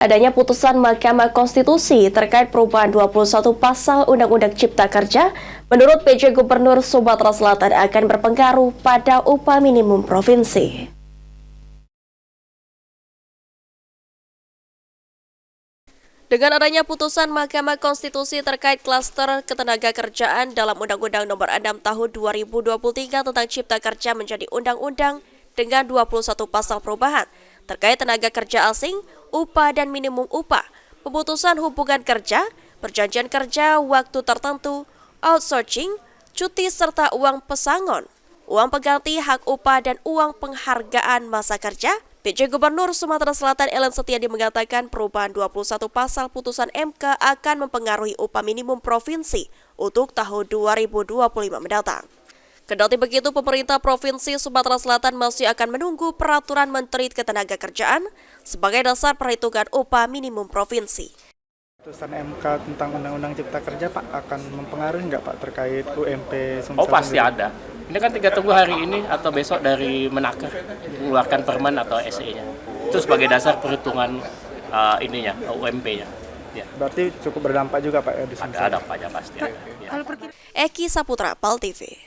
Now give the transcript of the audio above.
Adanya putusan Mahkamah Konstitusi terkait perubahan 21 pasal Undang-Undang Cipta Kerja, menurut PJ Gubernur Sumatera Selatan akan berpengaruh pada upah minimum provinsi. Dengan adanya putusan Mahkamah Konstitusi terkait klaster ketenagakerjaan dalam Undang-Undang Nomor 6 Tahun 2023 tentang Cipta Kerja menjadi undang-undang dengan 21 pasal perubahan terkait tenaga kerja asing, upah dan minimum upah, pemutusan hubungan kerja, perjanjian kerja waktu tertentu, outsourcing, cuti serta uang pesangon, uang pengganti hak upah dan uang penghargaan masa kerja. PJ Gubernur Sumatera Selatan Ellen Setiadi mengatakan perubahan 21 pasal putusan MK akan mempengaruhi upah minimum provinsi untuk tahun 2025 mendatang. Kendati begitu, pemerintah Provinsi Sumatera Selatan masih akan menunggu peraturan Menteri Ketenagakerjaan sebagai dasar perhitungan upah minimum provinsi. Putusan MK tentang Undang-Undang Cipta Kerja, Pak, akan mempengaruhi nggak, Pak, terkait UMP? Oh, pasti ada. Ini kan tinggal tunggu hari ini atau besok dari Menaker mengeluarkan permen atau SE-nya. Itu sebagai dasar perhitungan UMP-nya. Ya. Berarti cukup berdampak juga, Pak, ya di sana? Ada dampaknya pasti. Ya. Eki Saputra, PAL TV.